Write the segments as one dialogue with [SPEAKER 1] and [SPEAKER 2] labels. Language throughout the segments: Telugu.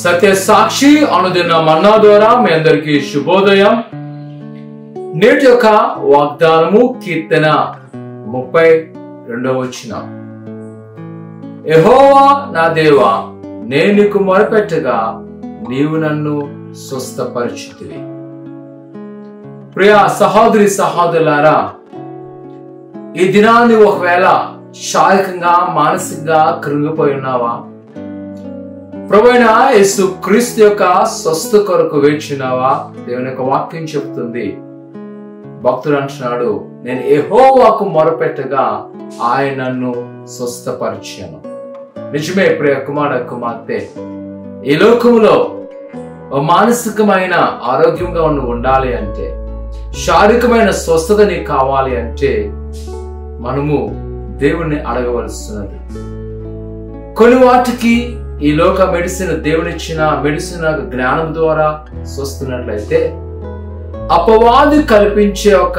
[SPEAKER 1] సత్య సాక్షి అనుదిన మన్నా ద్వారా మీ అందరికీ శుభోదయం. నేటి యొక్క వాగ్దానము కీర్తన 32వ వచనం. యెహోవా నా దేవా, నేను నీకు మొరపెట్టగా నీవు నన్ను స్వస్థపరిచితివి. ప్రియ సహోదరి సహోదరులారా, ఈ దినాన్ని ఒకవేళ శారీరకంగా మానసికంగా కృంగిపోయి ఉన్నావా? ప్రభువైన యేసు క్రీస్తు యొక్క స్వస్థ కొరకు వేచినావా? దేవుని యొక్క వాక్యం చెప్తుంది. భక్తుడు అంటున్నాడు, నేను యెహోవాకు మొరపెట్టగా ఆయన నన్ను స్వస్థపరిచాను. నిజమే ప్రియ కుమార కుమార్తె, ఈ లోకములో మానసికమైన ఆరోగ్యంగా ఉండాలి అంటే, శారీరకమైన స్వస్థత నీకు కావాలి అంటే మనము దేవుణ్ణి అడగవలసినది. కొన్ని వాటికి ఈ లోక మెడిసిన్, దేవునిచ్చిన మెడిసిన్ జ్ఞానం ద్వారా స్వస్తున్నట్లయితే, అపవాది కల్పించే ఒక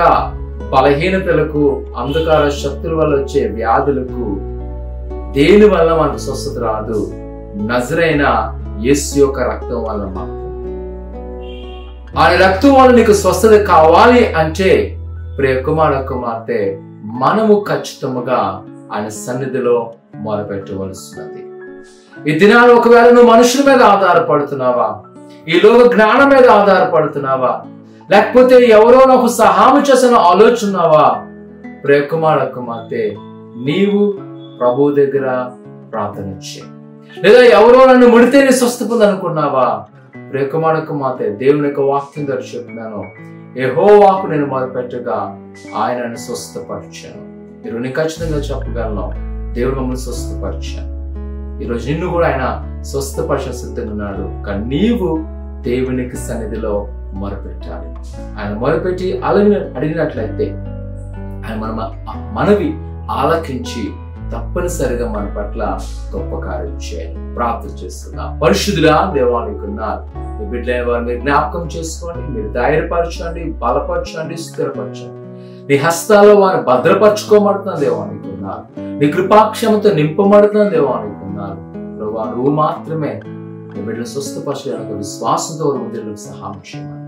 [SPEAKER 1] బలహీనతలకు, అంధకార శక్తుల వల్ల వచ్చే వ్యాధులకు దేని వల్ల మనకు స్వస్థత రాదు, నజరైన యేసు యొక్క రక్తం వల్ల మాత్రం. ఆయన రక్తం వల్ల నీకు స్వస్థత కావాలి అంటే ప్రియ కుమార కుమార్తె, మనము ఖచ్చితంగా ఆయన సన్నిధిలో మొరపెట్టవలసినది. ఈ దినాలు ఒకవేళ నువ్వు మనుషుల మీద ఆధారపడుతున్నావా? ఈ లోక జ్ఞానం మీద ఆధారపడుతున్నావా? లేకపోతే ఎవరో నాకు సహాయం చేసిన ఆలోచున్నావా? ప్రియ కుమార కుమార్తె, నీవు ప్రభు దగ్గర ప్రార్థన చేయి. లేదా ఎవరో నన్ను ముడితే నీ స్వస్థ పొందనుకున్నావా? ప్రియ కుమార కుమార్తె, దేవుని యొక్క వాక్యం ద్వారా చెప్తున్నాను, యెహోవాకు నేను మొరపెట్టగా ఆయన నన్ను స్వస్థపరిచాను. ఈరోజు నేను ఖచ్చితంగా చెప్పగలను, దేవుడు మమ్మల్ని స్వస్థపరిచాను. ఈరోజు నిన్ను కూడా ఆయన స్వస్థపరిచ సిద్ధంగా ఉన్నాడు. కానీ నీవు దేవునికి సన్నిధిలో మొరపెట్టాలి. ఆయన మొరపెట్టి అడిగినట్లయితే ఆయన మనవి ఆలకించి తప్పనిసరిగా మన పట్ల గొప్ప కార్యం చేయాలి. ప్రార్థన చేస్తున్నా. పరిశుద్ధుడా దేవానికి ఉన్నారు మీ బిడ్డలైన వారు మీరు జ్ఞాపకం చేసుకోండి, మీరు ధైర్యపరచండి, బలపరచండి, స్థిరపరచండి. నీ హస్తాల్లో వారిని భద్రపరచుకోబడుతున్న దేవానికి ఉన్నారు. నీ కృపాక్షమతో నింపబడుతున్న దేవానికి ఉన్నారు. ప్రభా, నువ్వు మాత్రమే నీ బిడ్డలు స్వస్థపరచడానికి విశ్వాసంతో వారి సహాయం చేయమని,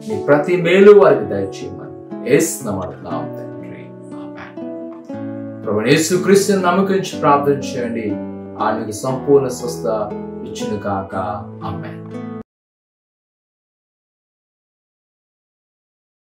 [SPEAKER 1] నీ ప్రతి మేలు వారికి దయచేయమని యేసునామమున తండ్రి, ఆమేన్. ప్రభువైన యేసుక్రీస్తుని నమ్మకించి ప్రార్థన చేయండి. ఆయనకు సంపూర్ణ స్వస్థత ఇచ్చును గాక. ఆమేన్.